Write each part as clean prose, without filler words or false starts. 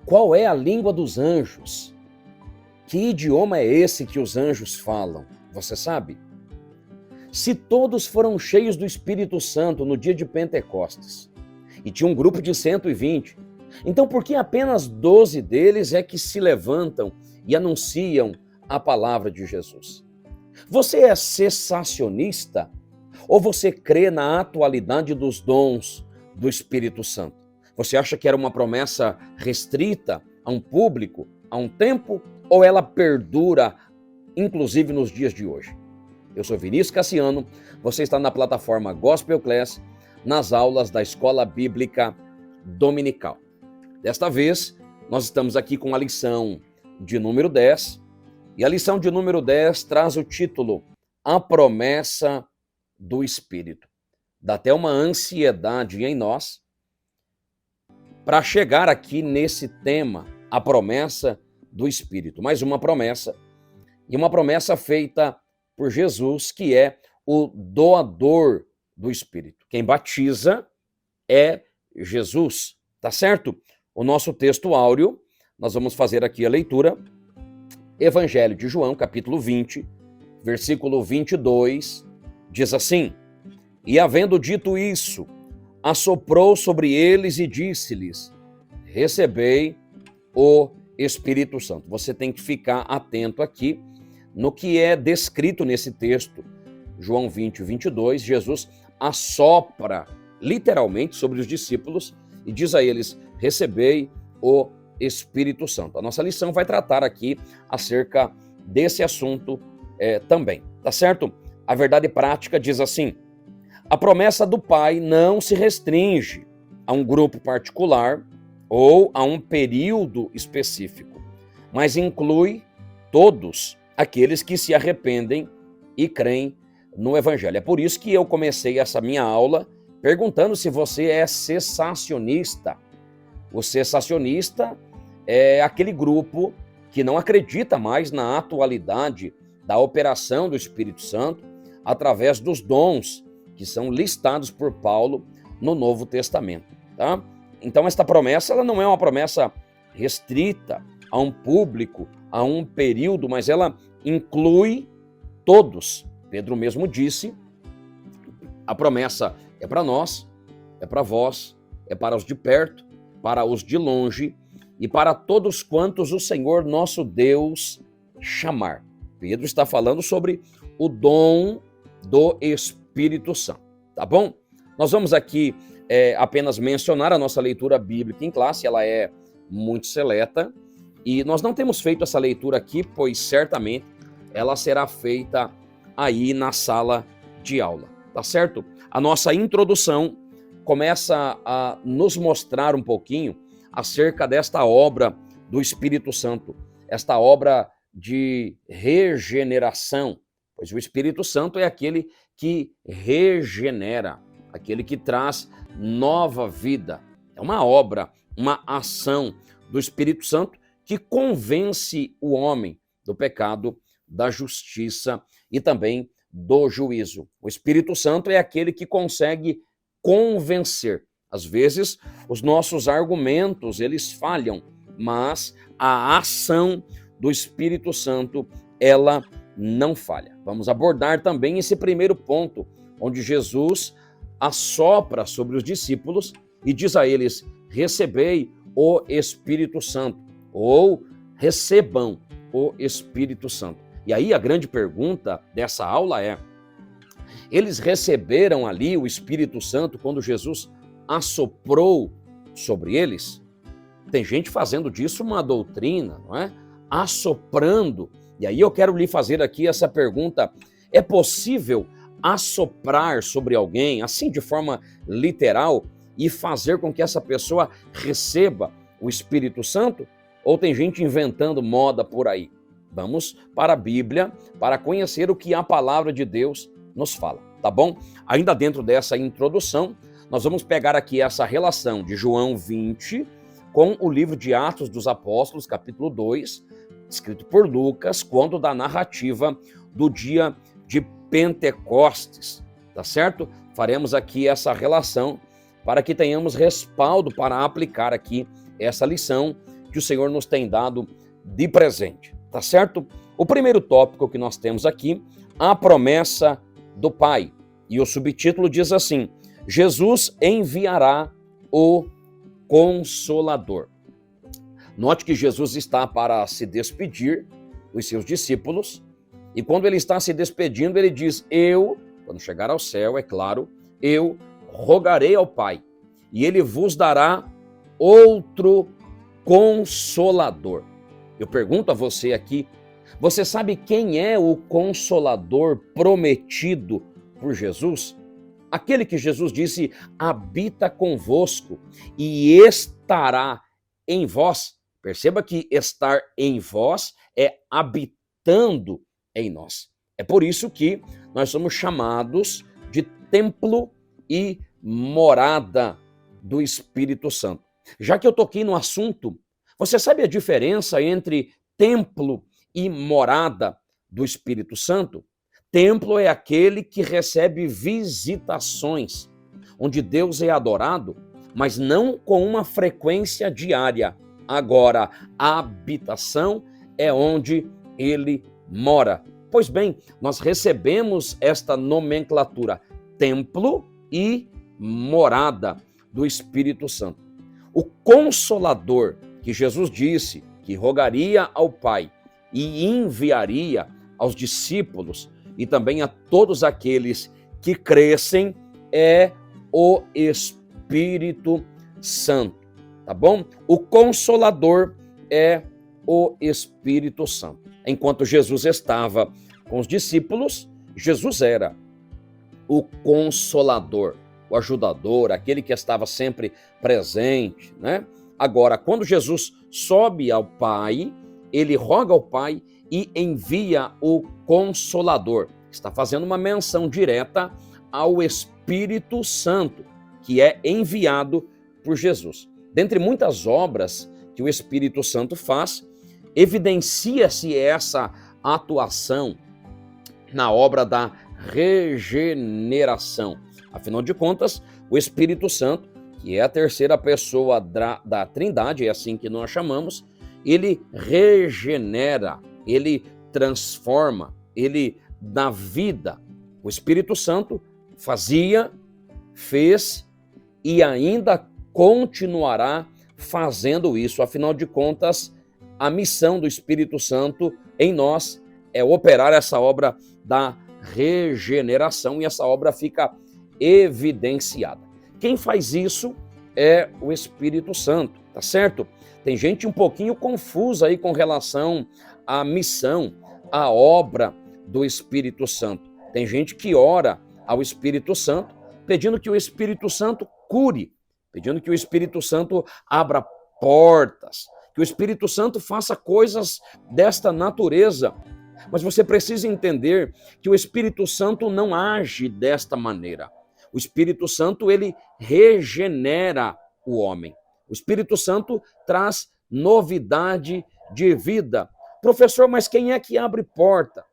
qual é a língua dos anjos? Que idioma é esse que os anjos falam? Você sabe? Se todos foram cheios do Espírito Santo no dia de Pentecostes, e tinha um grupo de 120, então por que apenas 12 deles é que se levantam e anunciam a palavra de Jesus? Você é cessacionista ou você crê na atualidade dos dons do Espírito Santo? Você acha que era uma promessa restrita a um público, a um tempo, ou ela perdura, inclusive nos dias de hoje? Eu sou Vinícius Cassiano, você está na plataforma Gospel Class, nas aulas da Escola Bíblica Dominical. Desta vez, nós estamos aqui com a lição de número 10, e a lição de número 10 traz o título A Promessa do Espírito. Dá até uma ansiedade em nós para chegar aqui nesse tema, a promessa do Espírito. Mais uma promessa, e uma promessa feita por Jesus, que é o doador do Espírito. Quem batiza é Jesus, tá certo? O nosso texto áureo, nós vamos fazer aqui a leitura, Evangelho de João, capítulo 20, versículo 22, diz assim: E havendo dito isso, assoprou sobre eles e disse-lhes: Recebei o Espírito Santo. Você tem que ficar atento aqui no que é descrito nesse texto. João 20, 22, Jesus assopra literalmente sobre os discípulos e diz a eles: Recebei o Espírito Santo. A nossa lição vai tratar aqui acerca desse assunto também, tá certo? A verdade prática diz assim: a promessa do Pai não se restringe a um grupo particular ou a um período específico, mas inclui todos aqueles que se arrependem e creem no Evangelho. É por isso que eu comecei essa minha aula perguntando se você é cessacionista. O cessacionista é aquele grupo que não acredita mais na atualidade da operação do Espírito Santo através dos dons que são listados por Paulo no Novo Testamento, tá? Então esta promessa, ela não é uma promessa restrita a um público, a um período, mas ela inclui todos. Pedro mesmo disse, a promessa é para nós, é para vós, é para os de perto, para os de longe e para todos quantos o Senhor nosso Deus chamar. Pedro está falando sobre o dom do Espírito Santo, tá bom? Nós vamos aqui apenas mencionar a nossa leitura bíblica em classe, ela é muito seleta, e nós não temos feito essa leitura aqui, pois certamente ela será feita aí na sala de aula, tá certo? A nossa introdução começa a nos mostrar um pouquinho acerca desta obra do Espírito Santo, esta obra de regeneração, pois o Espírito Santo é aquele que regenera, aquele que traz nova vida. É uma obra, uma ação do Espírito Santo que convence o homem do pecado, da justiça e também do juízo. O Espírito Santo é aquele que consegue convencer. Às vezes, os nossos argumentos, eles falham, mas a ação do Espírito Santo, ela não falha. Vamos abordar também esse primeiro ponto, onde Jesus assopra sobre os discípulos e diz a eles: recebei o Espírito Santo, ou recebam o Espírito Santo. E aí a grande pergunta dessa aula é: eles receberam ali o Espírito Santo quando Jesus assoprou sobre eles? Tem gente fazendo disso uma doutrina, não é? Assoprando. E aí eu quero lhe fazer aqui essa pergunta: é possível assoprar sobre alguém, assim de forma literal, e fazer com que essa pessoa receba o Espírito Santo? Ou tem gente inventando moda por aí? Vamos para a Bíblia para conhecer o que a palavra de Deus nos fala, tá bom? Ainda dentro dessa introdução, nós vamos pegar aqui essa relação de João 20 com o livro de Atos dos Apóstolos, capítulo 2, escrito por Lucas, quando da narrativa do dia de Pentecostes, tá certo? Faremos aqui essa relação para que tenhamos respaldo para aplicar aqui essa lição que o Senhor nos tem dado de presente, tá certo? O primeiro tópico que nós temos aqui, a promessa do Pai. E o subtítulo diz assim: Jesus enviará o Consolador. Note que Jesus está para se despedir dos seus discípulos, e quando ele está se despedindo, ele diz: quando chegar ao céu, é claro, eu rogarei ao Pai, e ele vos dará outro Consolador. Eu pergunto a você aqui, você sabe quem é o Consolador prometido por Jesus? Aquele que Jesus disse: habita convosco e estará em vós. Perceba que estar em vós é habitando em nós. É por isso que nós somos chamados de templo e morada do Espírito Santo. Já que eu toquei no assunto, você sabe a diferença entre templo e morada do Espírito Santo? Templo é aquele que recebe visitações, onde Deus é adorado, mas não com uma frequência diária. Agora, a habitação é onde ele mora. Pois bem, nós recebemos esta nomenclatura, templo e morada do Espírito Santo. O Consolador, que Jesus disse que rogaria ao Pai e enviaria aos discípulos e também a todos aqueles que crescem, é o Espírito Santo, tá bom? O Consolador é o Espírito Santo. Enquanto Jesus estava com os discípulos, Jesus era o Consolador, o ajudador, aquele que estava sempre presente, né? Agora, quando Jesus sobe ao Pai, ele roga ao Pai e envia o Consolador. Está fazendo uma menção direta ao Espírito Santo, que é enviado por Jesus. Dentre muitas obras que o Espírito Santo faz, evidencia-se essa atuação na obra da regeneração. Afinal de contas, o Espírito Santo, que é a terceira pessoa da Trindade, é assim que nós chamamos, ele regenera, ele transforma, ele dá vida. O Espírito Santo fazia, fez e ainda continuará fazendo isso. Afinal de contas, a missão do Espírito Santo em nós é operar essa obra da regeneração, e essa obra fica evidenciada. Quem faz isso é o Espírito Santo, tá certo? Tem gente um pouquinho confusa aí com relação à missão, à obra do Espírito Santo. Tem gente que ora ao Espírito Santo pedindo que o Espírito Santo cure, pedindo que o Espírito Santo abra portas, que o Espírito Santo faça coisas desta natureza. Mas você precisa entender que o Espírito Santo não age desta maneira. O Espírito Santo, ele regenera o homem. O Espírito Santo traz novidade de vida. Professor, mas quem é que abre porta?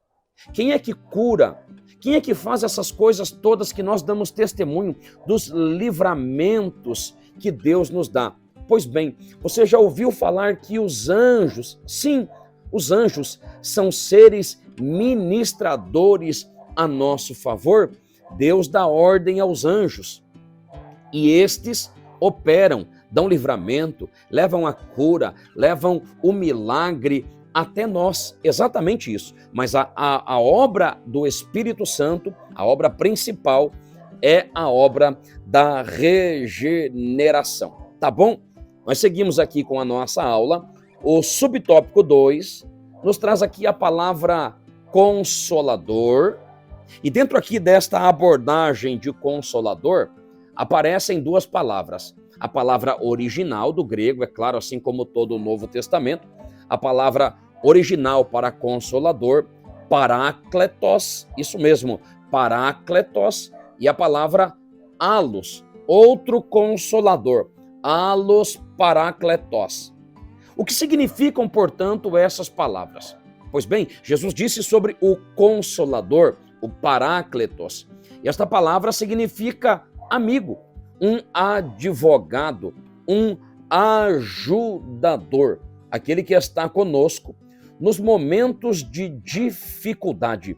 Quem é que cura? Quem é que faz essas coisas todas que nós damos testemunho dos livramentos que Deus nos dá? Pois bem, você já ouviu falar que os anjos, sim, os anjos são seres ministradores a nosso favor? Deus dá ordem aos anjos e estes operam, dão livramento, levam a cura, levam o milagre até nós, exatamente isso. Mas a obra do Espírito Santo, a obra principal, é a obra da regeneração, tá bom? Nós seguimos aqui com a nossa aula. O subtópico 2 nos traz aqui a palavra Consolador. E dentro aqui desta abordagem de Consolador, aparecem duas palavras. A palavra original do grego, é claro, assim como todo o Novo Testamento, a palavra original para Consolador, Parácletos, isso mesmo, Parácletos, e a palavra Allos, outro Consolador, Allos Parácletos. O que significam, portanto, essas palavras? Pois bem, Jesus disse sobre o Consolador, o Parácletos, e esta palavra significa amigo, um advogado, um ajudador. aquele que está conosco nos momentos de dificuldade.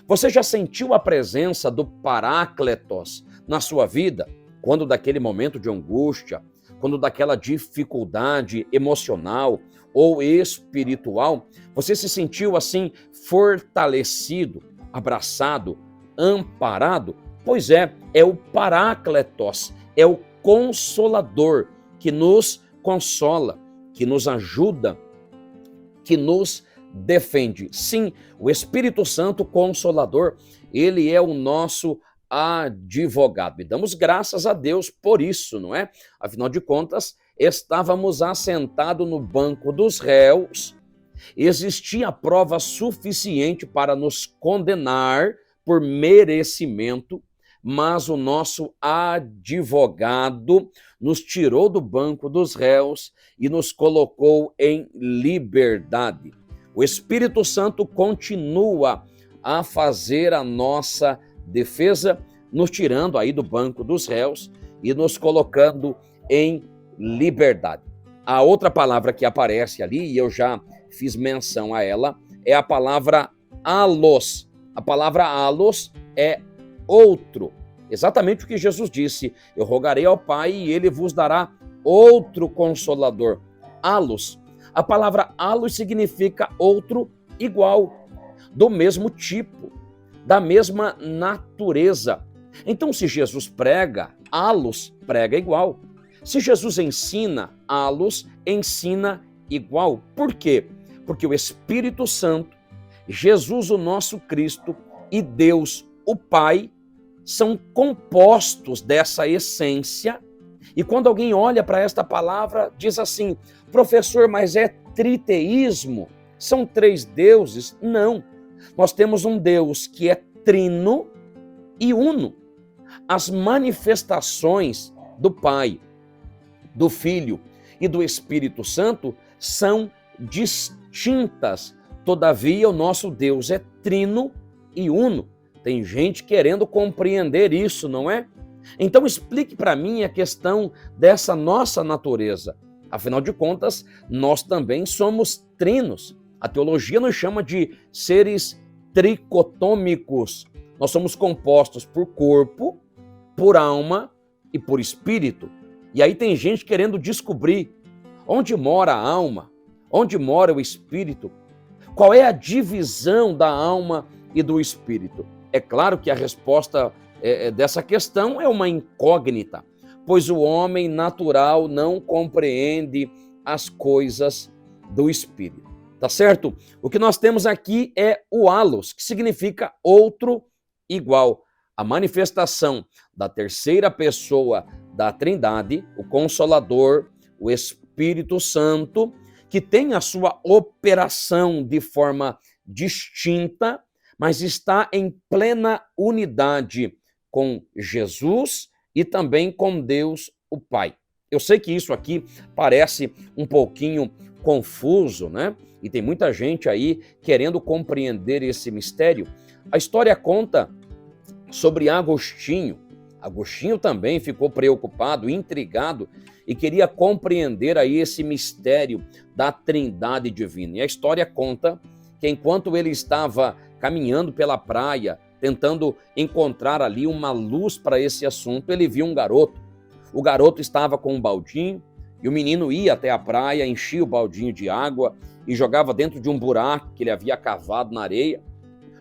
Você já sentiu a presença do Parácletos na sua vida? Quando daquele momento de angústia, quando daquela dificuldade emocional ou espiritual, você se sentiu assim fortalecido, abraçado, amparado? Pois é o Parácletos, é o Consolador que nos consola, que nos ajuda, que nos defende. Sim, o Espírito Santo Consolador, ele é o nosso advogado. E damos graças a Deus por isso, não é? Afinal de contas, estávamos assentados no banco dos réus, existia prova suficiente para nos condenar por merecimento, mas o nosso advogado nos tirou do banco dos réus e nos colocou em liberdade. O Espírito Santo continua a fazer a nossa defesa, nos tirando aí do banco dos réus e nos colocando em liberdade. A outra palavra que aparece ali, e eu já fiz menção a ela, é a palavra allos. A palavra allos é outro. Exatamente o que Jesus disse: eu rogarei ao Pai e ele vos dará outro consolador. Allos. A palavra allos significa outro igual, do mesmo tipo, da mesma natureza. Então, se Jesus prega, allos prega igual. Se Jesus ensina, allos ensina igual. Por quê? Porque o Espírito Santo, Jesus, o nosso Cristo, e Deus, o Pai, são compostos dessa essência. E quando alguém olha para esta palavra, diz assim: professor, mas é triteísmo? São três deuses? Não. Nós temos um Deus que é trino e uno. As manifestações do Pai, do Filho e do Espírito Santo são distintas. Todavia, o nosso Deus é trino e uno. Tem gente querendo compreender isso, não é? Então explique para mim a questão dessa nossa natureza. Afinal de contas, nós também somos trinos. A teologia nos chama de seres tricotômicos. Nós somos compostos por corpo, por alma e por espírito. E aí tem gente querendo descobrir onde mora a alma, onde mora o espírito, qual é a divisão da alma e do espírito. É claro que a resposta dessa questão é uma incógnita, pois o homem natural não compreende as coisas do espírito. Tá certo? O que nós temos aqui é o allos, que significa outro igual. A manifestação da terceira pessoa da Trindade, o Consolador, o Espírito Santo, que tem a sua operação de forma distinta, mas está em plena unidade com Jesus e também com Deus, o Pai. Eu sei que isso aqui parece um pouquinho confuso, né? E tem muita gente aí querendo compreender esse mistério. A história conta sobre Agostinho. Agostinho também ficou preocupado, intrigado e queria compreender aí esse mistério da Trindade divina. E a história conta que enquanto ele estava caminhando pela praia, tentando encontrar ali uma luz para esse assunto, ele viu um garoto. O garoto estava com um baldinho e o menino ia até a praia, enchia o baldinho de água e jogava dentro de um buraco que ele havia cavado na areia,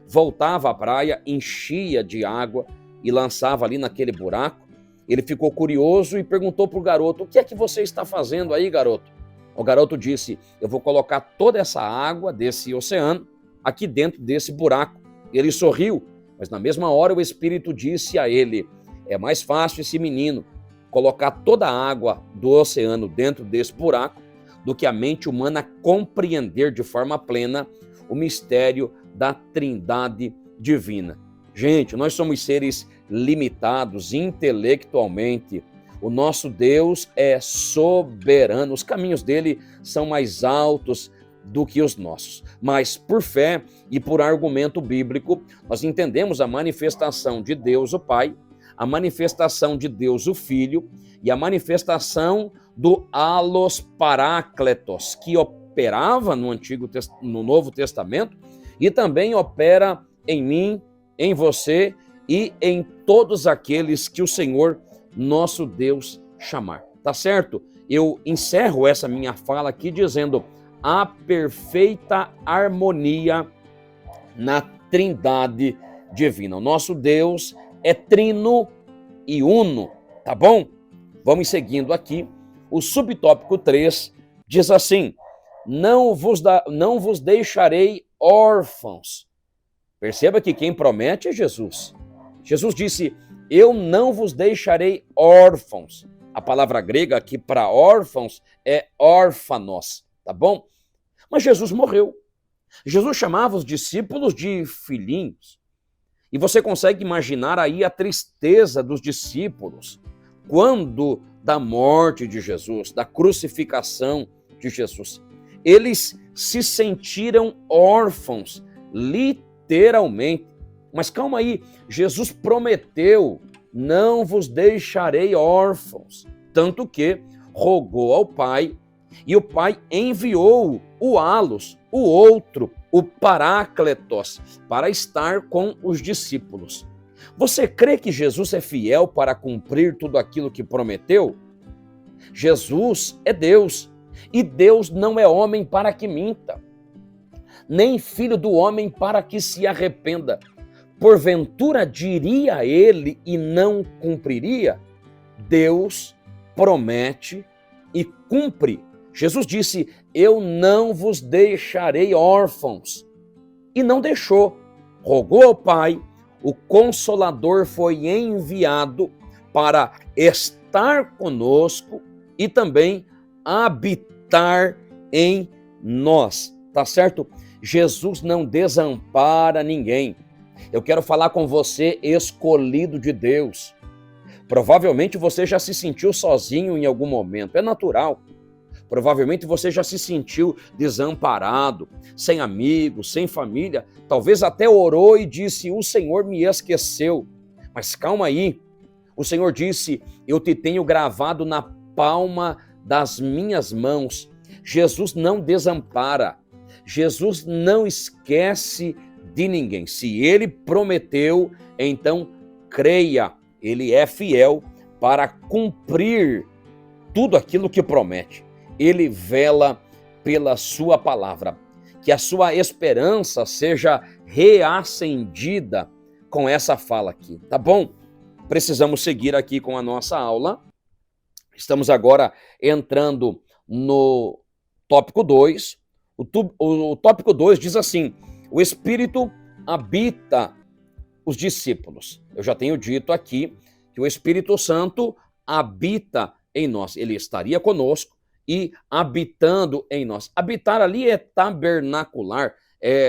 voltava à praia, enchia de água e lançava ali naquele buraco. Ele ficou curioso e perguntou para o garoto: o que é que você está fazendo aí, garoto? O garoto disse: eu vou colocar toda essa água desse oceano aqui dentro desse buraco. Ele sorriu, mas na mesma hora o Espírito disse a ele: é mais fácil esse menino colocar toda a água do oceano dentro desse buraco do que a mente humana compreender de forma plena o mistério da Trindade divina. Gente, nós somos seres limitados intelectualmente. O nosso Deus é soberano. Os caminhos dele são mais altos do que os nossos. Mas por fé e por argumento bíblico, nós entendemos a manifestação de Deus o Pai, a manifestação de Deus o Filho e a manifestação do allos parácletos, que operava no Novo Testamento e também opera em mim, em você e em todos aqueles que o Senhor nosso Deus chamar. Tá certo? Eu encerro essa minha fala aqui dizendo a perfeita harmonia na Trindade divina. O nosso Deus é trino e uno, tá bom? Vamos seguindo aqui. O subtópico 3 diz assim: não vos deixarei órfãos. Perceba que quem promete é Jesus. Jesus disse: eu não vos deixarei órfãos. A palavra grega aqui para órfãos é órfanos, tá bom? Mas Jesus morreu. Jesus chamava os discípulos de filhinhos. E você consegue imaginar aí a tristeza dos discípulos quando da morte de Jesus, da crucificação de Jesus. Eles se sentiram órfãos, literalmente. Mas calma aí, Jesus prometeu: não vos deixarei órfãos. Tanto que rogou ao Pai, e o Pai enviou o Allos, o outro, o Parácletos, para estar com os discípulos. Você crê que Jesus é fiel para cumprir tudo aquilo que prometeu? Jesus é Deus, e Deus não é homem para que minta, nem filho do homem para que se arrependa. Porventura diria ele e não cumpriria? Deus promete e cumpre. Jesus disse: eu não vos deixarei órfãos. E não deixou. Rogou ao Pai, o Consolador foi enviado para estar conosco e também habitar em nós. Tá certo? Jesus não desampara ninguém. Eu quero falar com você, escolhido de Deus. Provavelmente você já se sentiu sozinho em algum momento, é natural. Provavelmente você já se sentiu desamparado, sem amigos, sem família. Talvez até orou e disse: o Senhor me esqueceu. Mas calma aí. O Senhor disse: eu te tenho gravado na palma das minhas mãos. Jesus não desampara. Jesus não esquece de ninguém. Se ele prometeu, então creia. Ele é fiel para cumprir tudo aquilo que promete. Ele vela pela sua palavra. Que a sua esperança seja reacendida com essa fala aqui, tá bom? Precisamos seguir aqui com a nossa aula. Estamos agora entrando no tópico 2. O tópico 2 diz assim: o Espírito habita os discípulos. Eu já tenho dito aqui que o Espírito Santo habita em nós. Ele estaria conosco e habitando em nós. Habitar ali é tabernacular,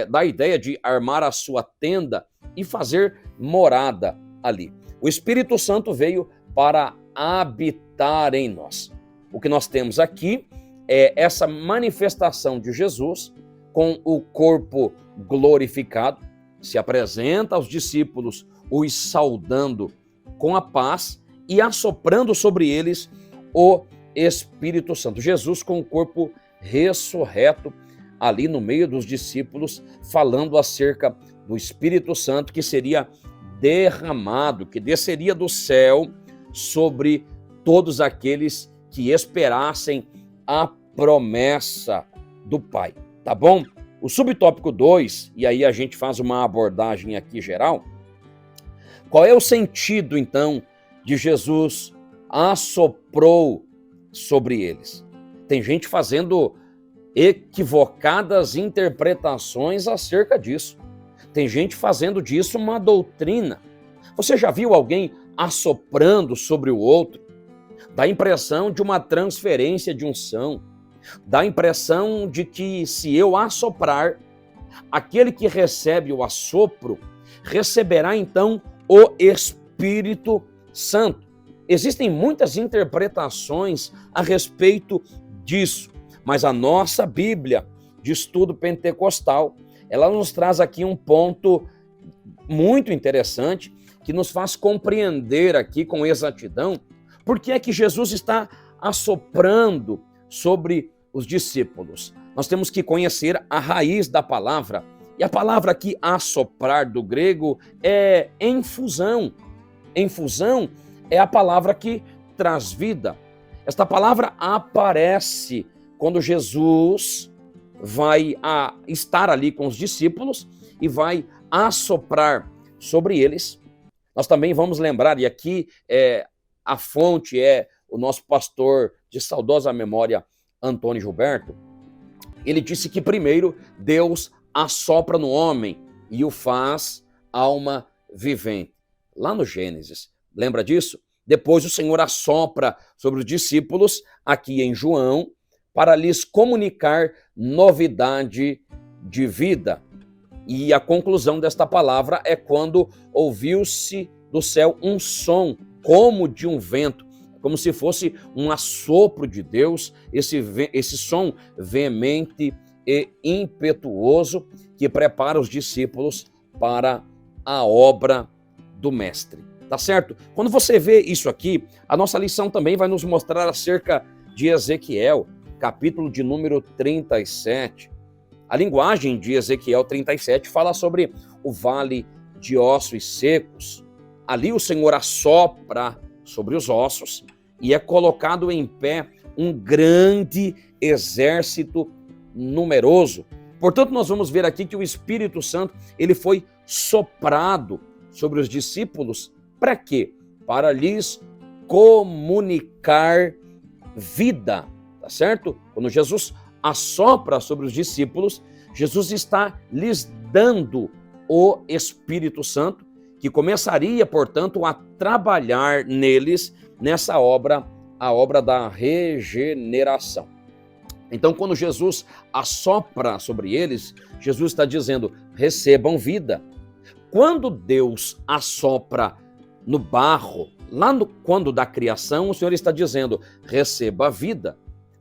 dá a ideia de armar a sua tenda e fazer morada ali. O Espírito Santo veio para habitar em nós. O que nós temos aqui é essa manifestação de Jesus com o corpo glorificado, se apresenta aos discípulos, os saudando com a paz e assoprando sobre eles o Espírito Santo. Jesus com o corpo ressurreto ali no meio dos discípulos, falando acerca do Espírito Santo que seria derramado, que desceria do céu sobre todos aqueles que esperassem a promessa do Pai. Tá bom? O subtópico 2, e aí a gente faz uma abordagem aqui geral. Qual é o sentido, então, de Jesus assoprou sobre eles? Tem gente fazendo equivocadas interpretações acerca disso. Tem gente fazendo disso uma doutrina. Você já viu alguém assoprando sobre o outro? Dá a impressão de uma transferência de unção. Dá a impressão de que se eu assoprar, aquele que recebe o assopro receberá então o Espírito Santo. Existem muitas interpretações a respeito disso, mas a nossa Bíblia de estudo pentecostal, ela nos traz aqui um ponto muito interessante que nos faz compreender aqui com exatidão por que é que Jesus está assoprando sobre os discípulos. Nós temos que conhecer a raiz da palavra. E a palavra aqui, assoprar, do grego, é infusão. Infusão é a palavra que traz vida. Esta palavra aparece quando Jesus vai estar ali com os discípulos e vai assoprar sobre eles. Nós também vamos lembrar, e aqui a fonte é o nosso pastor de saudosa memória, Antônio Gilberto. Ele disse que primeiro Deus assopra no homem e o faz alma vivente. Lá no Gênesis, lembra disso? Depois o Senhor assopra sobre os discípulos, aqui em João, para lhes comunicar novidade de vida. E a conclusão desta palavra é quando ouviu-se do céu um som como de um vento, como se fosse um assopro de Deus, esse som veemente e impetuoso que prepara os discípulos para a obra do Mestre. Tá certo? Quando você vê isso aqui, a nossa lição também vai nos mostrar acerca de Ezequiel, capítulo de número 37. A linguagem de Ezequiel 37 fala sobre o vale de ossos secos. Ali o Senhor assopra sobre os ossos e é colocado em pé um grande exército numeroso. Portanto, nós vamos ver aqui que o Espírito Santo, ele foi soprado sobre os discípulos. Para quê? Para lhes comunicar vida, tá certo? Quando Jesus assopra sobre os discípulos, Jesus está lhes dando o Espírito Santo, que começaria, portanto, a trabalhar neles nessa obra, a obra da regeneração. Então, quando Jesus assopra sobre eles, Jesus está dizendo, recebam vida. Quando Deus assopra no barro, quando da criação, o Senhor está dizendo, receba a vida.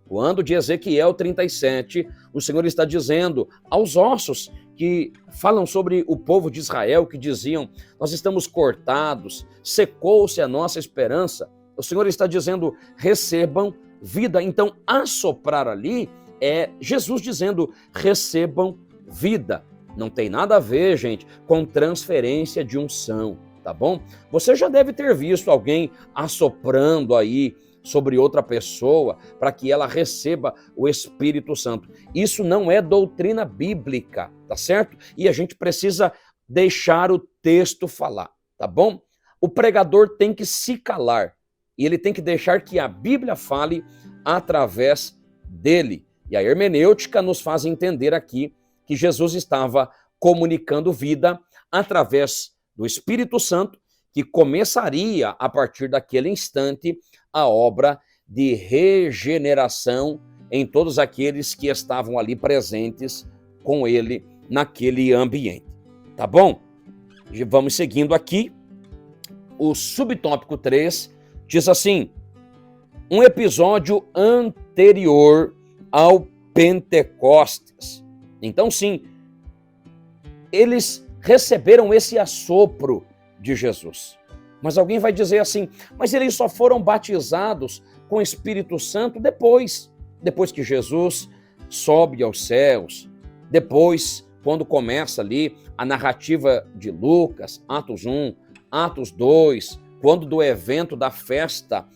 Quando de Ezequiel 37, o Senhor está dizendo aos ossos que falam sobre o povo de Israel, que diziam, nós estamos cortados, secou-se a nossa esperança. O Senhor está dizendo, recebam vida. Então, assoprar ali é Jesus dizendo, recebam vida. Não tem nada a ver, gente, com transferência de unção, tá bom? Você já deve ter visto alguém assoprando aí sobre outra pessoa para que ela receba o Espírito Santo. Isso não é doutrina bíblica, tá certo? E a gente precisa deixar o texto falar, tá bom? O pregador tem que se calar e ele tem que deixar que a Bíblia fale através dele. E a hermenêutica nos faz entender aqui que Jesus estava comunicando vida através do Espírito Santo, que começaria a partir daquele instante a obra de regeneração em todos aqueles que estavam ali presentes com ele naquele ambiente. Tá bom? Vamos seguindo aqui. O subtópico 3 diz assim, um episódio anterior ao Pentecostes. Então, sim, eles receberam esse assopro de Jesus. Mas alguém vai dizer assim, mas eles só foram batizados com o Espírito Santo depois que Jesus sobe aos céus, depois, quando começa ali a narrativa de Lucas, Atos 1, Atos 2, quando do evento da festa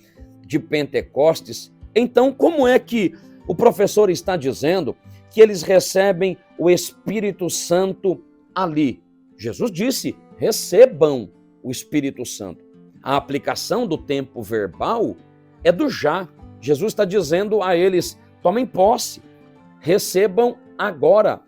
de Pentecostes. Então, como é que o professor está dizendo que eles recebem o Espírito Santo ali? Jesus disse, recebam o Espírito Santo. A aplicação do tempo verbal é do já. Jesus está dizendo a eles, tomem posse, recebam agora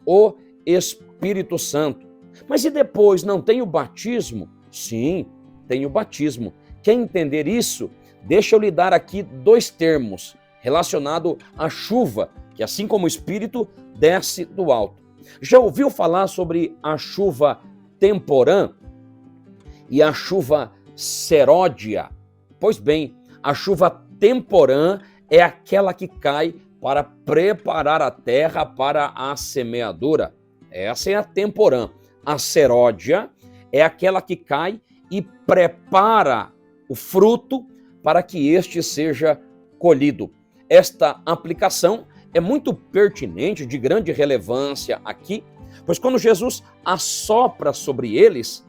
o Espírito Santo. Mas e depois, não tem o batismo? Sim, tem o batismo. Quer entender isso? Deixa eu lhe dar aqui dois termos relacionados à chuva, que assim como o Espírito desce do alto. Já ouviu falar sobre a chuva temporã e a chuva seródia? Pois bem, a chuva temporã é aquela que cai para preparar a terra para a semeadura. Essa é a temporã. A seródia é aquela que cai e prepara o fruto para que este seja colhido. Esta aplicação é muito pertinente, de grande relevância aqui, pois quando Jesus assopra sobre eles,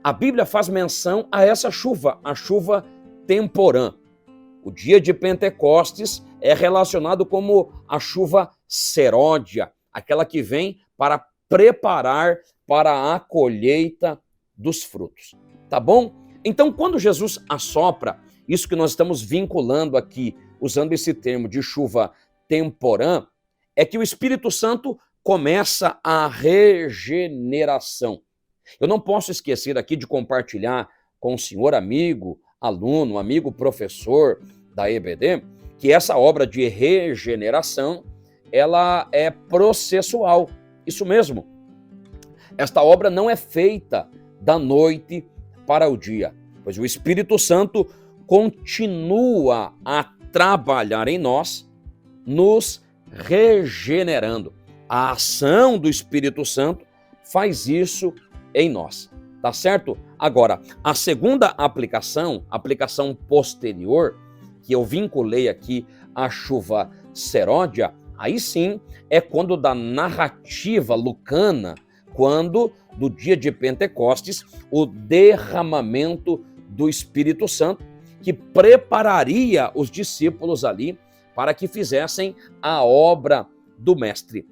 a Bíblia faz menção a essa chuva, a chuva temporã. O dia de Pentecostes é relacionado como a chuva seródia, aquela que vem para preparar para a colheita dos frutos. Tá bom? Então, quando Jesus assopra, isso que nós estamos vinculando aqui, usando esse termo de chuva temporã, é que o Espírito Santo começa a regeneração. Eu não posso esquecer aqui de compartilhar com o senhor amigo, aluno, amigo professor da EBD, que essa obra de regeneração, ela é processual. Isso mesmo. Esta obra não é feita da noite para o dia, pois o Espírito Santo continua a trabalhar em nós, nos regenerando. A ação do Espírito Santo faz isso em nós, tá certo? Agora, a segunda aplicação posterior, que eu vinculei aqui à chuva seródia, aí sim é quando da narrativa lucana, quando do dia de Pentecostes, o derramamento do Espírito Santo, que prepararia os discípulos ali para que fizessem a obra do Mestre.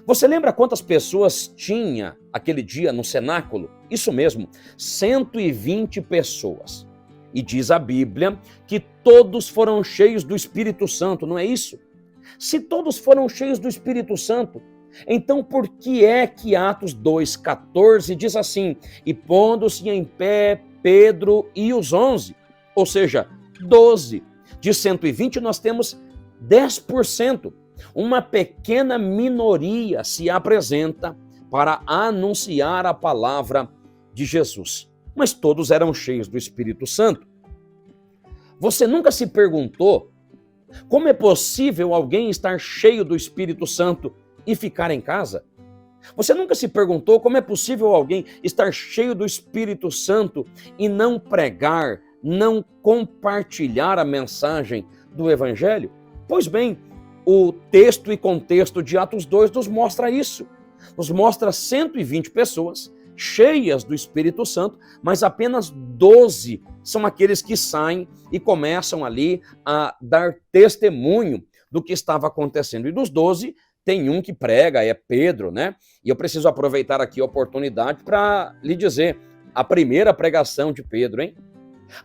Você lembra quantas pessoas tinha aquele dia no cenáculo? Isso mesmo, 120 pessoas. E diz a Bíblia que todos foram cheios do Espírito Santo, não é isso? Se todos foram cheios do Espírito Santo, então por que é que Atos 2,14 diz assim: e pondo-se em pé Pedro e os 11, ou seja, 12. De 120 nós temos 10%. Uma pequena minoria se apresenta para anunciar a palavra de Jesus. Mas todos eram cheios do Espírito Santo. Você nunca se perguntou como é possível alguém estar cheio do Espírito Santo e ficar em casa? Você nunca se perguntou como é possível alguém estar cheio do Espírito Santo e não pregar, não compartilhar a mensagem do Evangelho? Pois bem, o texto e contexto de Atos 2 nos mostra isso. Nos mostra 120 pessoas cheias do Espírito Santo, mas apenas 12 são aqueles que saem e começam ali a dar testemunho do que estava acontecendo. E dos 12, tem um que prega, é Pedro, né? E eu preciso aproveitar aqui a oportunidade para lhe dizer, a primeira pregação de Pedro, hein?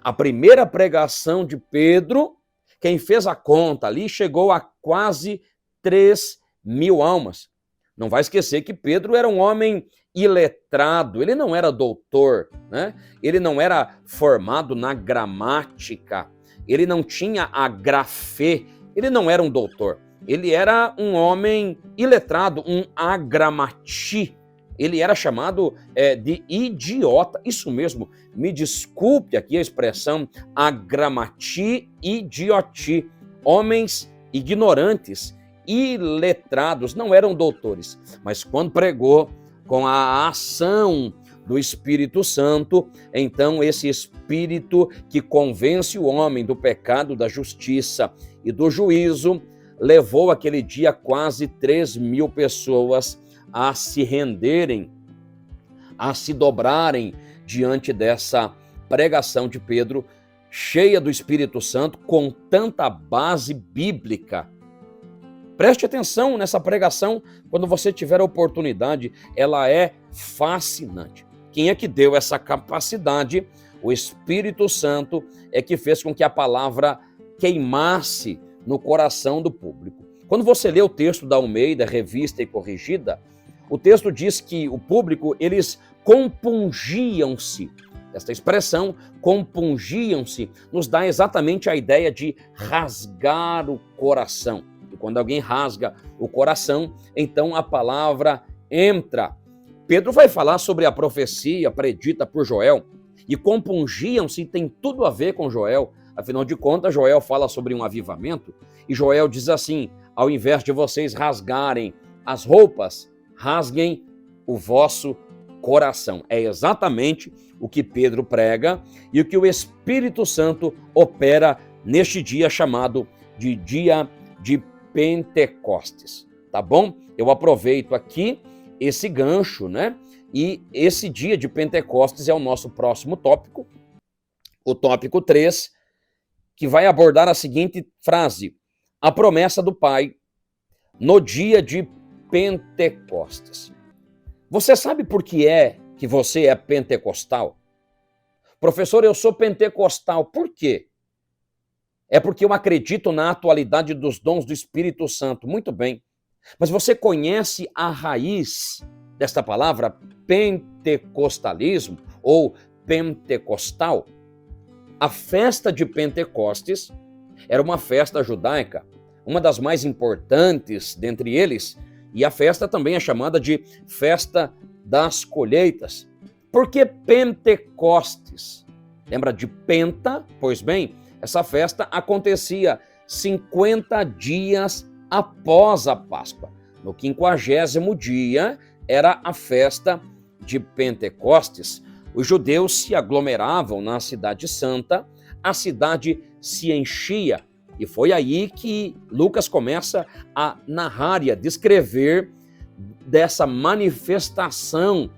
A primeira pregação de Pedro, quem fez a conta ali, chegou a quase 3.000 almas. Não vai esquecer que Pedro era um homem iletrado, ele não era doutor, né? Ele não era formado na gramática, ele não tinha a grafê, ele não era um doutor. Ele era um homem iletrado, um agramati. Ele era chamado de idiota. Isso mesmo, me desculpe aqui a expressão agramati, idioti. Homens ignorantes, iletrados, não eram doutores. Mas quando pregou com a ação do Espírito Santo, então esse Espírito que convence o homem do pecado, da justiça e do juízo, levou aquele dia quase 3.000 pessoas a se renderem, a se dobrarem diante dessa pregação de Pedro, cheia do Espírito Santo, com tanta base bíblica. Preste atenção nessa pregação, quando você tiver a oportunidade, ela é fascinante. Quem é que deu essa capacidade? O Espírito Santo é que fez com que a palavra queimasse no coração do público. Quando você lê o texto da Almeida, revista e corrigida, o texto diz que o público, eles compungiam-se. Esta expressão, compungiam-se, nos dá exatamente a ideia de rasgar o coração. E quando alguém rasga o coração, então a palavra entra. Pedro vai falar sobre a profecia predita por Joel. E compungiam-se tem tudo a ver com Joel. Afinal de contas, Joel fala sobre um avivamento. E Joel diz assim: ao invés de vocês rasgarem as roupas, rasguem o vosso coração. É exatamente o que Pedro prega e o que o Espírito Santo opera neste dia chamado de dia de Pentecostes, tá bom? Eu aproveito aqui esse gancho, né? E esse dia de Pentecostes é o nosso próximo tópico, o tópico 3, que vai abordar a seguinte frase: a promessa do Pai no dia de Pentecostes. Você sabe por que é que você é pentecostal? Professor, eu sou pentecostal. Por quê? É porque eu acredito na atualidade dos dons do Espírito Santo. Muito bem. Mas você conhece a raiz desta palavra pentecostalismo ou pentecostal? A festa de Pentecostes era uma festa judaica, uma das mais importantes dentre eles, e a festa também é chamada de festa das colheitas. Por que Pentecostes? Lembra de Penta? Pois bem, essa festa acontecia 50 dias após a Páscoa. No 50º dia era a festa de Pentecostes. Os judeus se aglomeravam na Cidade Santa, a cidade se enchia. E foi aí que Lucas começa a narrar e a descrever dessa manifestação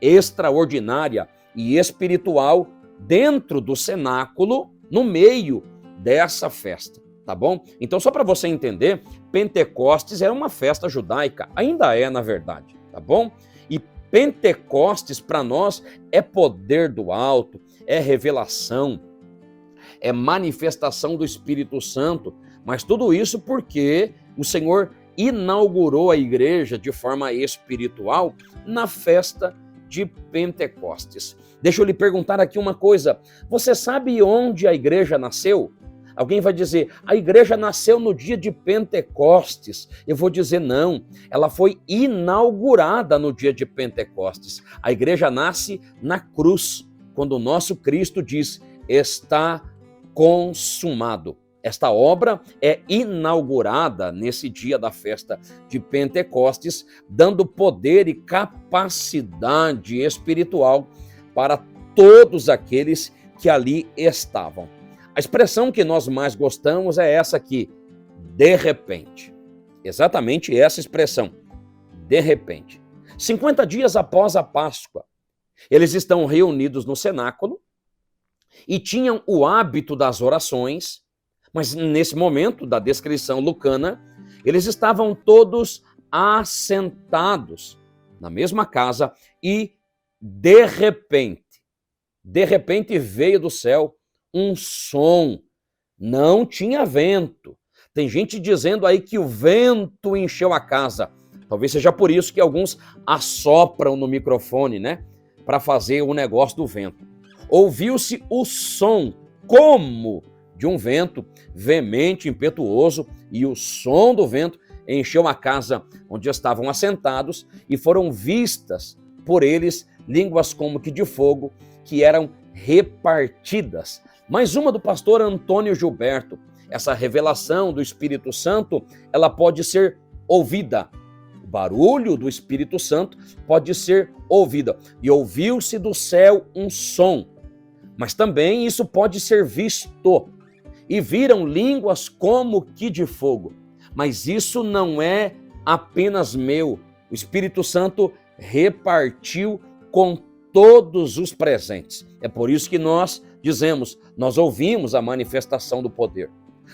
extraordinária e espiritual dentro do cenáculo, no meio dessa festa, tá bom? Então, só para você entender, Pentecostes era uma festa judaica, ainda é, na verdade, tá bom? E Pentecostes, para nós, é poder do alto, é revelação, é manifestação do Espírito Santo, mas tudo isso porque o Senhor inaugurou a igreja de forma espiritual na festa de Pentecostes. Deixa eu lhe perguntar aqui uma coisa, você sabe onde a igreja nasceu? Alguém vai dizer, a igreja nasceu no dia de Pentecostes. Eu vou dizer não, ela foi inaugurada no dia de Pentecostes. A igreja nasce na cruz, quando o nosso Cristo diz, está consumado. Esta obra é inaugurada nesse dia da festa de Pentecostes, dando poder e capacidade espiritual para todos aqueles que ali estavam. A expressão que nós mais gostamos é essa aqui, de repente. Exatamente essa expressão, de repente. 50 dias após a Páscoa, eles estão reunidos no cenáculo e tinham o hábito das orações, mas nesse momento da descrição lucana, eles estavam todos assentados na mesma casa e de repente veio do céu um som, não tinha vento. Tem gente dizendo aí que o vento encheu a casa. Talvez seja por isso que alguns assopram no microfone, né? Para fazer o negócio do vento. Ouviu-se o som como de um vento veemente, impetuoso, e o som do vento encheu a casa onde estavam assentados e foram vistas por eles línguas como que de fogo, que eram repartidas. Mais uma do pastor Antônio Gilberto. Essa revelação do Espírito Santo, ela pode ser ouvida. O barulho do Espírito Santo pode ser ouvido. E ouviu-se do céu um som. Mas também isso pode ser visto. E viram línguas como que de fogo. Mas isso não é apenas meu. O Espírito Santo repartiu com todos os presentes. É por isso que nós dizemos, nós ouvimos a manifestação do poder.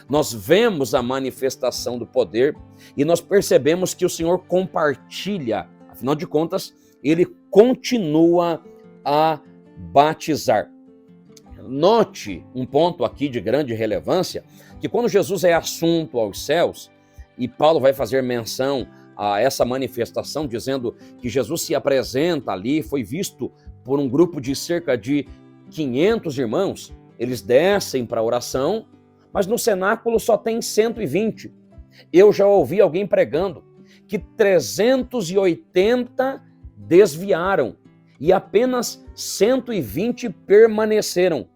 Nós vemos a manifestação do poder e nós percebemos que o Senhor compartilha. Afinal de contas, Ele continua a batizar. Note um ponto aqui de grande relevância, que quando Jesus é assunto aos céus, e Paulo vai fazer menção a essa manifestação, dizendo que Jesus se apresenta ali, foi visto por um grupo de cerca de 500 irmãos, eles descem para a oração, mas no cenáculo só tem 120. Eu já ouvi alguém pregando que 380 desviaram e apenas 120 permaneceram.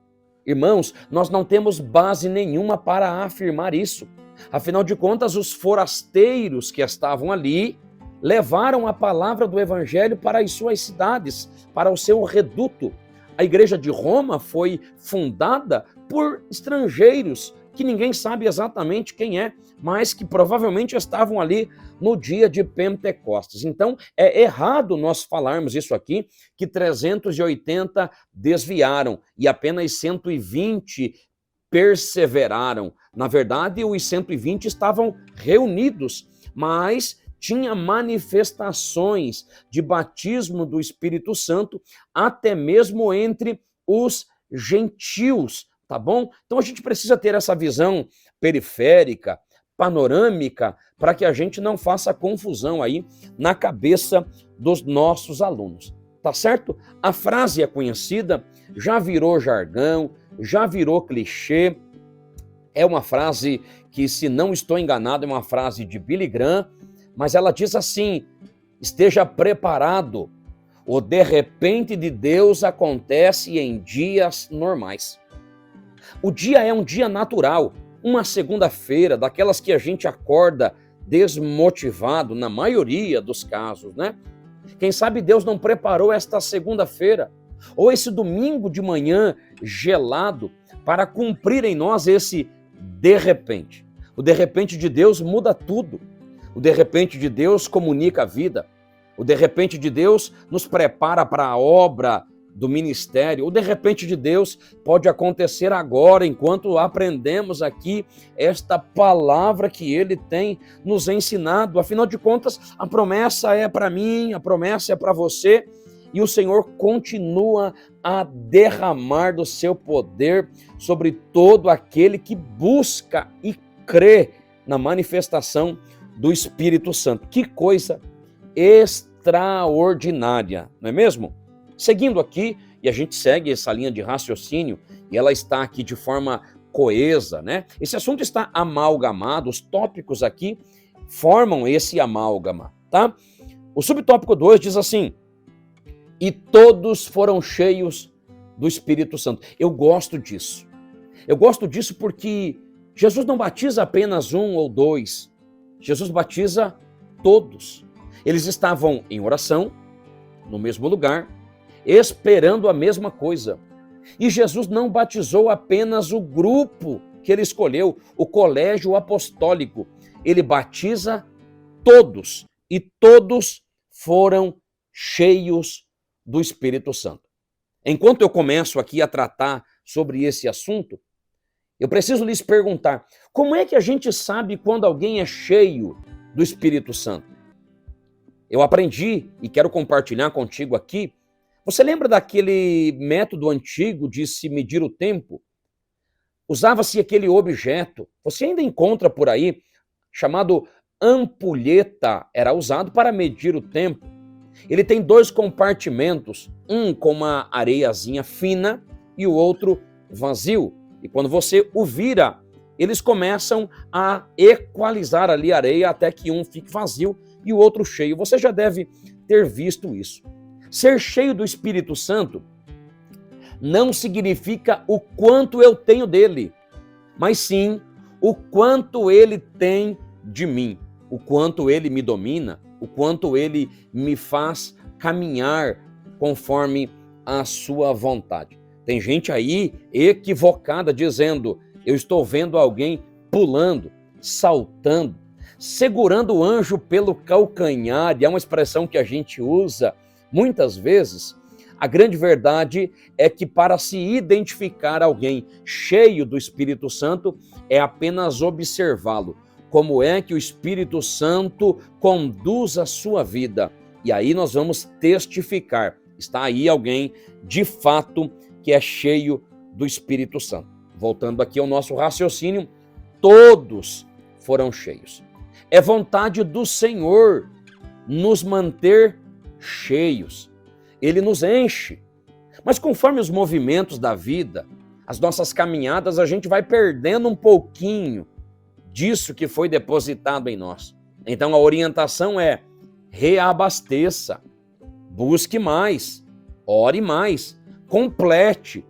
Irmãos, nós não temos base nenhuma para afirmar isso. Afinal de contas, os forasteiros que estavam ali levaram a palavra do evangelho para as suas cidades, para o seu reduto. A igreja de Roma foi fundada por estrangeiros que ninguém sabe exatamente quem é, mas que provavelmente estavam ali no dia de Pentecostes. Então, é errado nós falarmos isso aqui, que 380 desviaram e apenas 120 perseveraram. Na verdade, os 120 estavam reunidos, mas tinha manifestações de batismo do Espírito Santo, até mesmo entre os gentios, tá bom? Então a gente precisa ter essa visão periférica, panorâmica, para que a gente não faça confusão aí na cabeça dos nossos alunos, tá certo? A frase é conhecida, já virou jargão, já virou clichê, é uma frase que, se não estou enganado, é uma frase de Billy Graham, mas ela diz assim: esteja preparado, o de repente de Deus acontece em dias normais. O dia é um dia natural, uma segunda-feira, daquelas que a gente acorda desmotivado, na maioria dos casos, né? Quem sabe Deus não preparou esta segunda-feira, ou esse domingo de manhã gelado, para cumprir em nós esse de repente. O de repente de Deus muda tudo. O de repente de Deus comunica a vida. O de repente de Deus nos prepara para a obra do ministério. O de repente de Deus pode acontecer agora, enquanto aprendemos aqui esta palavra que Ele tem nos ensinado. Afinal de contas, a promessa é para mim, a promessa é para você, e o Senhor continua a derramar do seu poder sobre todo aquele que busca e crê na manifestação do Espírito Santo. Que coisa extraordinária, não é mesmo? Seguindo aqui, e a gente segue essa linha de raciocínio, e ela está aqui de forma coesa, né? Esse assunto está amalgamado, os tópicos aqui formam esse amálgama, tá? O subtópico 2 diz assim: e todos foram cheios do Espírito Santo. Eu gosto disso. Eu gosto disso porque Jesus não batiza apenas um ou dois. Jesus batiza todos. Eles estavam em oração, no mesmo lugar, esperando a mesma coisa. E Jesus não batizou apenas o grupo que ele escolheu, o colégio apostólico. Ele batiza todos, e todos foram cheios do Espírito Santo. Enquanto eu começo aqui a tratar sobre esse assunto, eu preciso lhes perguntar: como é que a gente sabe quando alguém é cheio do Espírito Santo? Eu aprendi e quero compartilhar contigo aqui. Você lembra daquele método antigo de se medir o tempo? Usava-se aquele objeto, você ainda encontra por aí, chamado ampulheta, era usado para medir o tempo. Ele tem dois compartimentos, um com uma areiazinha fina e o outro vazio. E quando você o vira, eles começam a equalizar ali a areia até que um fique vazio e o outro cheio. Você já deve ter visto isso. Ser cheio do Espírito Santo não significa o quanto eu tenho dele, mas sim o quanto ele tem de mim, o quanto ele me domina, o quanto ele me faz caminhar conforme a sua vontade. Tem gente aí equivocada dizendo: eu estou vendo alguém pulando, saltando, segurando o anjo pelo calcanhar, e é uma expressão que a gente usa muitas vezes. A grande verdade é que, para se identificar alguém cheio do Espírito Santo, é apenas observá-lo. Como é que o Espírito Santo conduz a sua vida? E aí nós vamos testificar. Está aí alguém, de fato, que é cheio do Espírito Santo. Voltando aqui ao nosso raciocínio, todos foram cheios. É vontade do Senhor nos manter cheios. Ele nos enche. Mas conforme os movimentos da vida, as nossas caminhadas, a gente vai perdendo um pouquinho disso que foi depositado em nós. Então a orientação é: reabasteça, busque mais, ore mais, complete,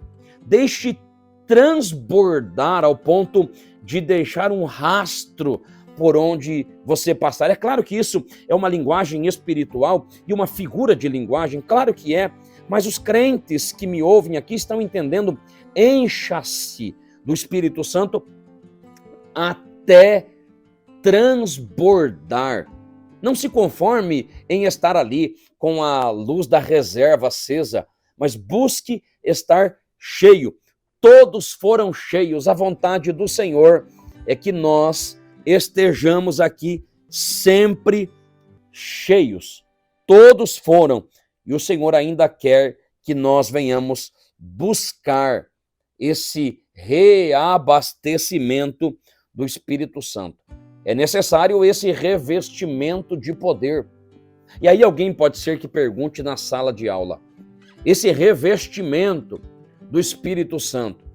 deixe transbordar ao ponto de deixar um rastro por onde você passar. É claro que isso é uma linguagem espiritual e uma figura de linguagem, claro que é, mas os crentes que me ouvem aqui estão entendendo: encha-se do Espírito Santo até transbordar. Não se conforme em estar ali com a luz da reserva acesa, mas busque estar cheio. Todos foram cheios. A vontade do Senhor é que nós estejamos aqui sempre cheios. Todos foram. E o Senhor ainda quer que nós venhamos buscar esse reabastecimento do Espírito Santo. É necessário esse revestimento de poder. E aí alguém pode ser que pergunte na sala de aula: esse revestimento do Espírito Santo,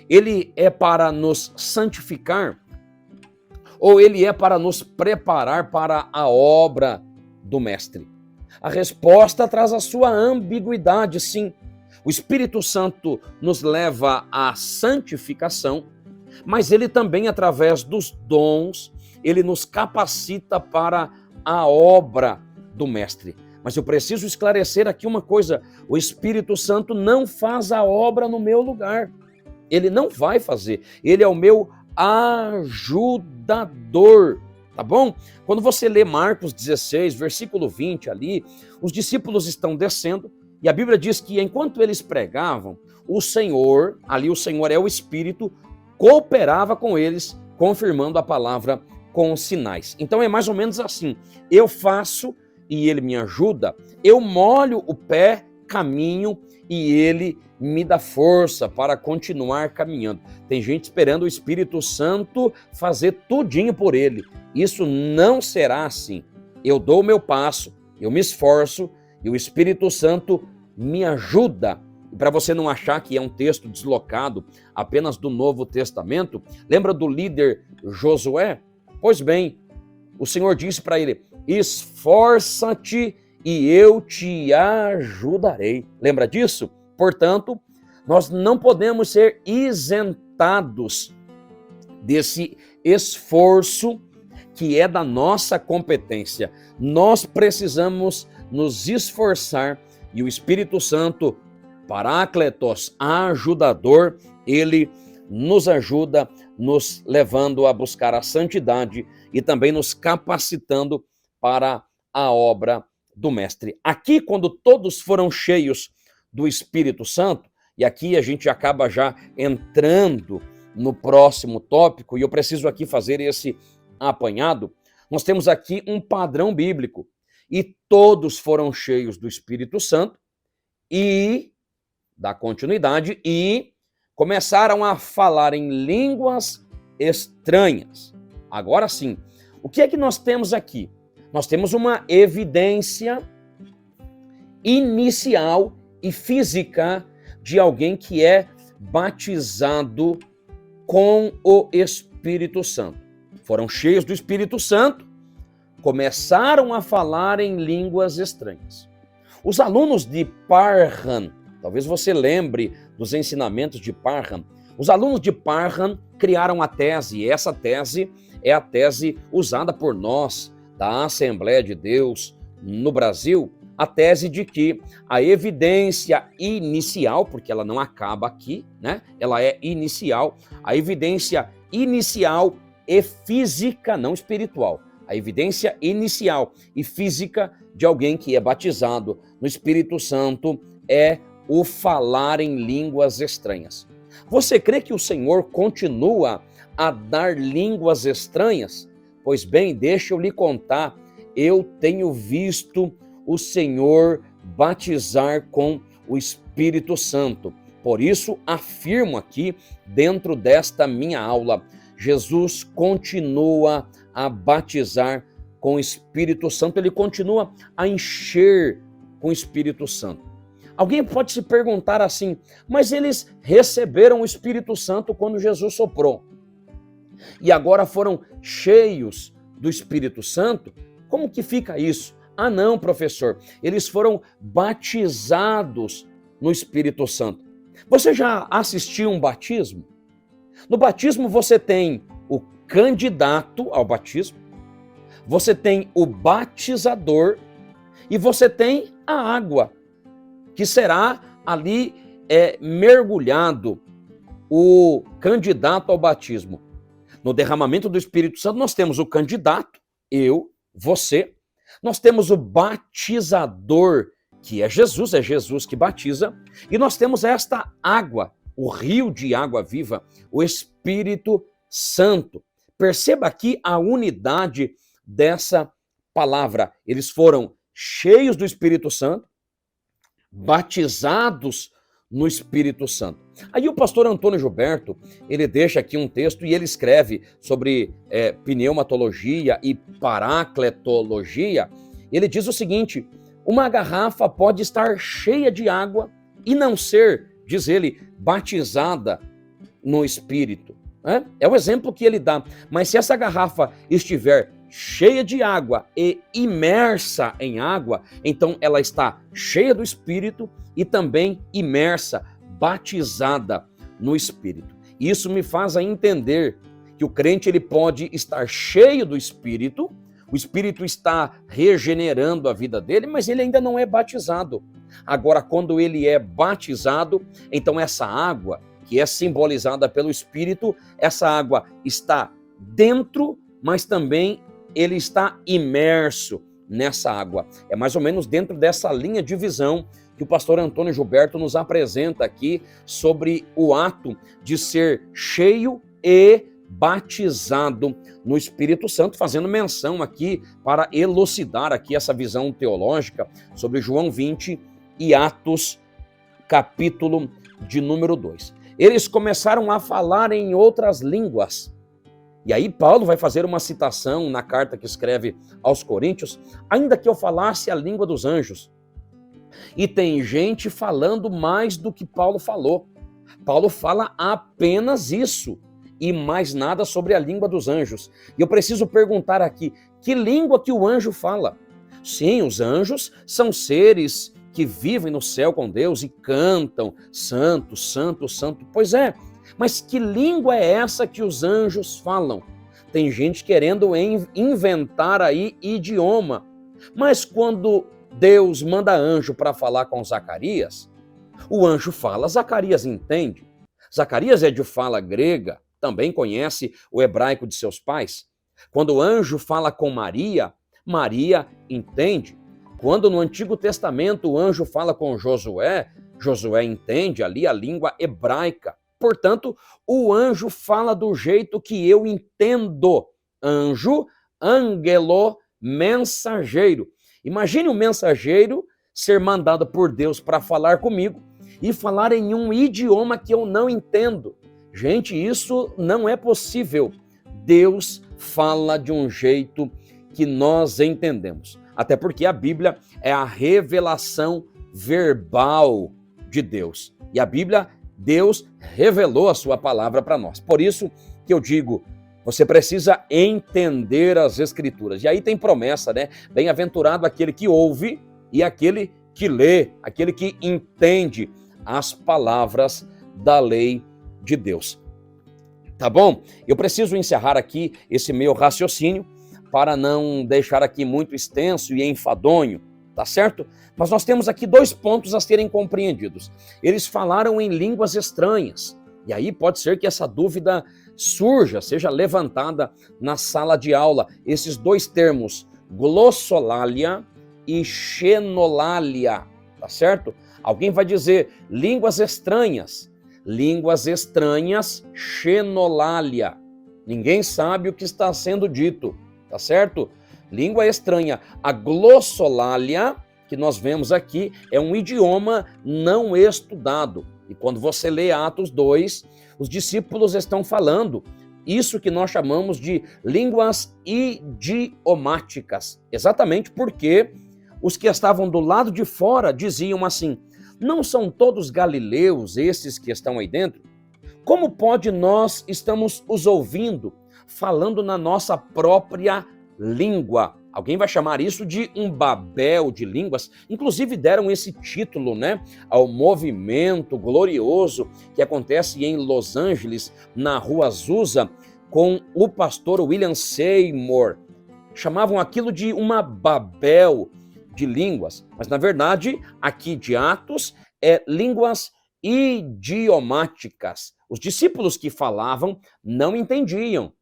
ele é para nos santificar? Ou ele é para nos preparar para a obra do Mestre? A resposta traz a sua ambiguidade, sim. O Espírito Santo nos leva à santificação, mas ele também, através dos dons, ele nos capacita para a obra do Mestre. Mas eu preciso esclarecer aqui uma coisa: o Espírito Santo não faz a obra no meu lugar. Ele não vai fazer. Ele é o meu ajudador, tá bom? Quando você lê Marcos 16, versículo 20 ali, os discípulos estão descendo e a Bíblia diz que enquanto eles pregavam, o Senhor é o Espírito, cooperava com eles, confirmando a palavra com os sinais. Então é mais ou menos assim: eu faço e ele me ajuda, eu molho o pé, caminho e ele me dá força para continuar caminhando. Tem gente esperando o Espírito Santo fazer tudinho por ele. Isso não será assim. Eu dou o meu passo, eu me esforço e o Espírito Santo me ajuda. E para você não achar que é um texto deslocado apenas do Novo Testamento, lembra do líder Josué? Pois bem, o Senhor disse para ele: esforça-te e eu te ajudarei. Lembra disso? Portanto, nós não podemos ser isentados desse esforço que é da nossa competência. Nós precisamos nos esforçar e o Espírito Santo, Parácletos, ajudador, ele nos ajuda, nos levando a buscar a santidade e também nos capacitando para a obra do Mestre. Aqui, quando todos foram cheios do Espírito Santo, e aqui a gente acaba já entrando no próximo tópico, e eu preciso aqui fazer esse apanhado, nós temos aqui um padrão bíblico. E todos foram cheios do Espírito Santo e, da continuidade, e começaram a falar em línguas estranhas. Agora sim, o que é que nós temos aqui? Nós temos uma evidência inicial e física de alguém que é batizado com o Espírito Santo. Foram cheios do Espírito Santo, começaram a falar em línguas estranhas. Os alunos de Parham, talvez você lembre dos ensinamentos de Parham, os alunos de Parham criaram a tese, e essa tese é a tese usada por nós, da Assembleia de Deus no Brasil, a tese de que a evidência inicial, porque ela não acaba aqui, né? Ela é inicial, a evidência inicial e física, não espiritual, a evidência inicial e física de alguém que é batizado no Espírito Santo é o falar em línguas estranhas. Você crê que o Senhor continua a dar línguas estranhas? Pois bem, deixa eu lhe contar, eu tenho visto o Senhor batizar com o Espírito Santo. Por isso, afirmo aqui, dentro desta minha aula, Jesus continua a batizar com o Espírito Santo, ele continua a encher com o Espírito Santo. Alguém pode se perguntar assim, mas eles receberam o Espírito Santo quando Jesus soprou e agora foram cheios do Espírito Santo? Como que fica isso? Ah não, professor, eles foram batizados no Espírito Santo. Você já assistiu um batismo? No batismo você tem o candidato ao batismo, você tem o batizador e você tem a água, que será ali mergulhado o candidato ao batismo. No derramamento do Espírito Santo, nós temos o candidato, eu, você. Nós temos o batizador, que é Jesus que batiza. E nós temos esta água, o rio de água viva, o Espírito Santo. Perceba aqui a unidade dessa palavra. Eles foram cheios do Espírito Santo, batizados no Espírito Santo. Aí o pastor Antônio Gilberto, ele deixa aqui um texto e ele escreve sobre pneumatologia e paracletologia. Ele diz o seguinte: uma garrafa pode estar cheia de água e não ser, diz ele, batizada no Espírito. É o exemplo que ele dá. Mas se essa garrafa estiver cheia de água e imersa em água, então ela está cheia do Espírito e também imersa, batizada no Espírito. Isso me faz entender que o crente ele pode estar cheio do Espírito, o Espírito está regenerando a vida dele, mas ele ainda não é batizado. Agora, quando ele é batizado, então essa água, que é simbolizada pelo Espírito, essa água está dentro, mas também ele está imerso nessa água. É mais ou menos dentro dessa linha de visão que o pastor Antônio Gilberto nos apresenta aqui sobre o ato de ser cheio e batizado no Espírito Santo, fazendo menção aqui para elucidar aqui essa visão teológica sobre João 20 e Atos, capítulo de número 2. Eles começaram a falar em outras línguas. E aí Paulo vai fazer uma citação na carta que escreve aos Coríntios: ainda que eu falasse a língua dos anjos. E tem gente falando mais do que Paulo falou. Paulo fala apenas isso e mais nada sobre a língua dos anjos. E eu preciso perguntar aqui, que língua que o anjo fala? Sim, os anjos são seres que vivem no céu com Deus e cantam, santo, santo, santo. Pois é, mas que língua é essa que os anjos falam? Tem gente querendo inventar aí idioma. Mas quando Deus manda anjo para falar com Zacarias, o anjo fala, Zacarias entende. Zacarias é de fala grega, também conhece o hebraico de seus pais. Quando o anjo fala com Maria, Maria entende. Quando no Antigo Testamento o anjo fala com Josué, Josué entende ali a língua hebraica. Portanto, o anjo fala do jeito que eu entendo. Anjo, angelo, mensageiro. Imagine um mensageiro ser mandado por Deus para falar comigo e falar em um idioma que eu não entendo. Gente, isso não é possível. Deus fala de um jeito que nós entendemos. Até porque a Bíblia é a revelação verbal de Deus. E a Bíblia, Deus revelou a sua palavra para nós. Por isso que eu digo, você precisa entender as Escrituras. E aí tem promessa, né? Bem-aventurado aquele que ouve e aquele que lê, aquele que entende as palavras da lei de Deus. Tá bom? Eu preciso encerrar aqui esse meu raciocínio para não deixar aqui muito extenso e enfadonho, tá certo? Mas nós temos aqui 2 pontos a serem compreendidos. Eles falaram em línguas estranhas. E aí pode ser que essa dúvida surja, seja levantada na sala de aula. Esses 2 termos, glossolalia e xenolalia, tá certo? Alguém vai dizer línguas estranhas. Línguas estranhas, xenolalia. Ninguém sabe o que está sendo dito, tá certo? Língua estranha. A glossolalia, que nós vemos aqui, é um idioma não estudado. E quando você lê Atos 2, os discípulos estão falando isso que nós chamamos de línguas idiomáticas. Exatamente porque os que estavam do lado de fora diziam assim: não são todos galileus esses que estão aí dentro? Como pode nós estamos os ouvindo falando na nossa própria língua? Alguém vai chamar isso de um Babel de línguas. Inclusive deram esse título, né, ao movimento glorioso que acontece em Los Angeles, na Rua Azusa, com o pastor William Seymour. Chamavam aquilo de uma Babel de línguas. Mas, na verdade, aqui de Atos, é línguas idiomáticas. Os discípulos que falavam não entendiam.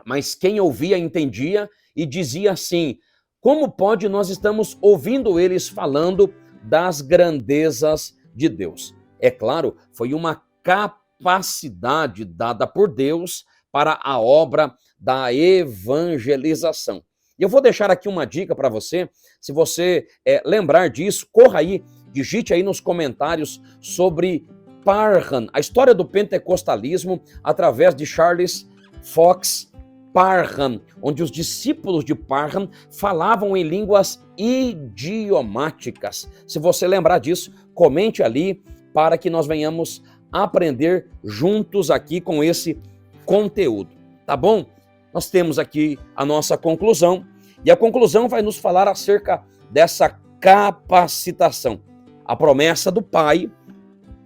Mas quem ouvia entendia e dizia assim: como pode nós estamos ouvindo eles falando das grandezas de Deus? É claro, foi uma capacidade dada por Deus para a obra da evangelização. E eu vou deixar aqui uma dica para você, se você lembrar disso, corra aí, digite aí nos comentários sobre Parham, a história do pentecostalismo através de Charles Fox Parham, onde os discípulos de Parham falavam em línguas idiomáticas. Se você lembrar disso, comente ali para que nós venhamos aprender juntos aqui com esse conteúdo, tá bom? Nós temos aqui a nossa conclusão, e a conclusão vai nos falar acerca dessa capacitação. A promessa do Pai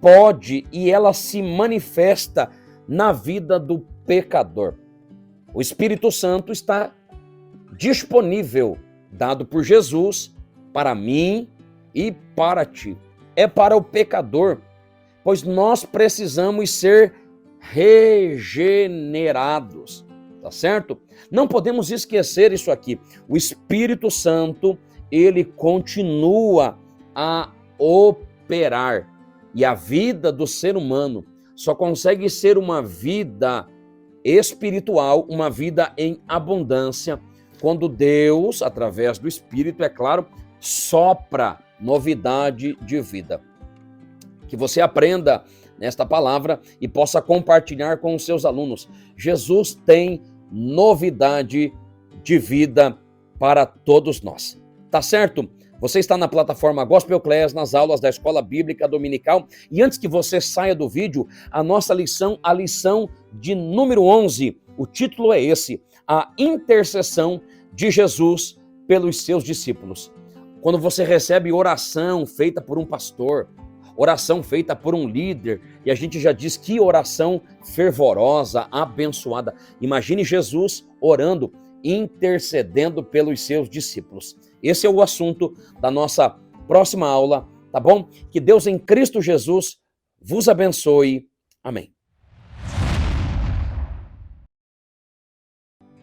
pode e ela se manifesta na vida do pecador. O Espírito Santo está disponível, dado por Jesus, para mim e para ti. É para o pecador, pois nós precisamos ser regenerados, tá certo? Não podemos esquecer isso aqui. O Espírito Santo, ele continua a operar. E a vida do ser humano só consegue ser uma vida espiritual, uma vida em abundância, quando Deus, através do Espírito, é claro, sopra novidade de vida. Que você aprenda nesta palavra e possa compartilhar com os seus alunos. Jesus tem novidade de vida para todos nós. Tá certo? Você está na plataforma Gospel Class, nas aulas da Escola Bíblica Dominical. E antes que você saia do vídeo, a nossa lição, a lição de número 11, o título é esse: a intercessão de Jesus pelos seus discípulos. Quando você recebe oração feita por um pastor, oração feita por um líder, e a gente já diz que oração fervorosa, abençoada. Imagine Jesus orando, intercedendo pelos seus discípulos. Esse é o assunto da nossa próxima aula, tá bom? Que Deus em Cristo Jesus vos abençoe. Amém.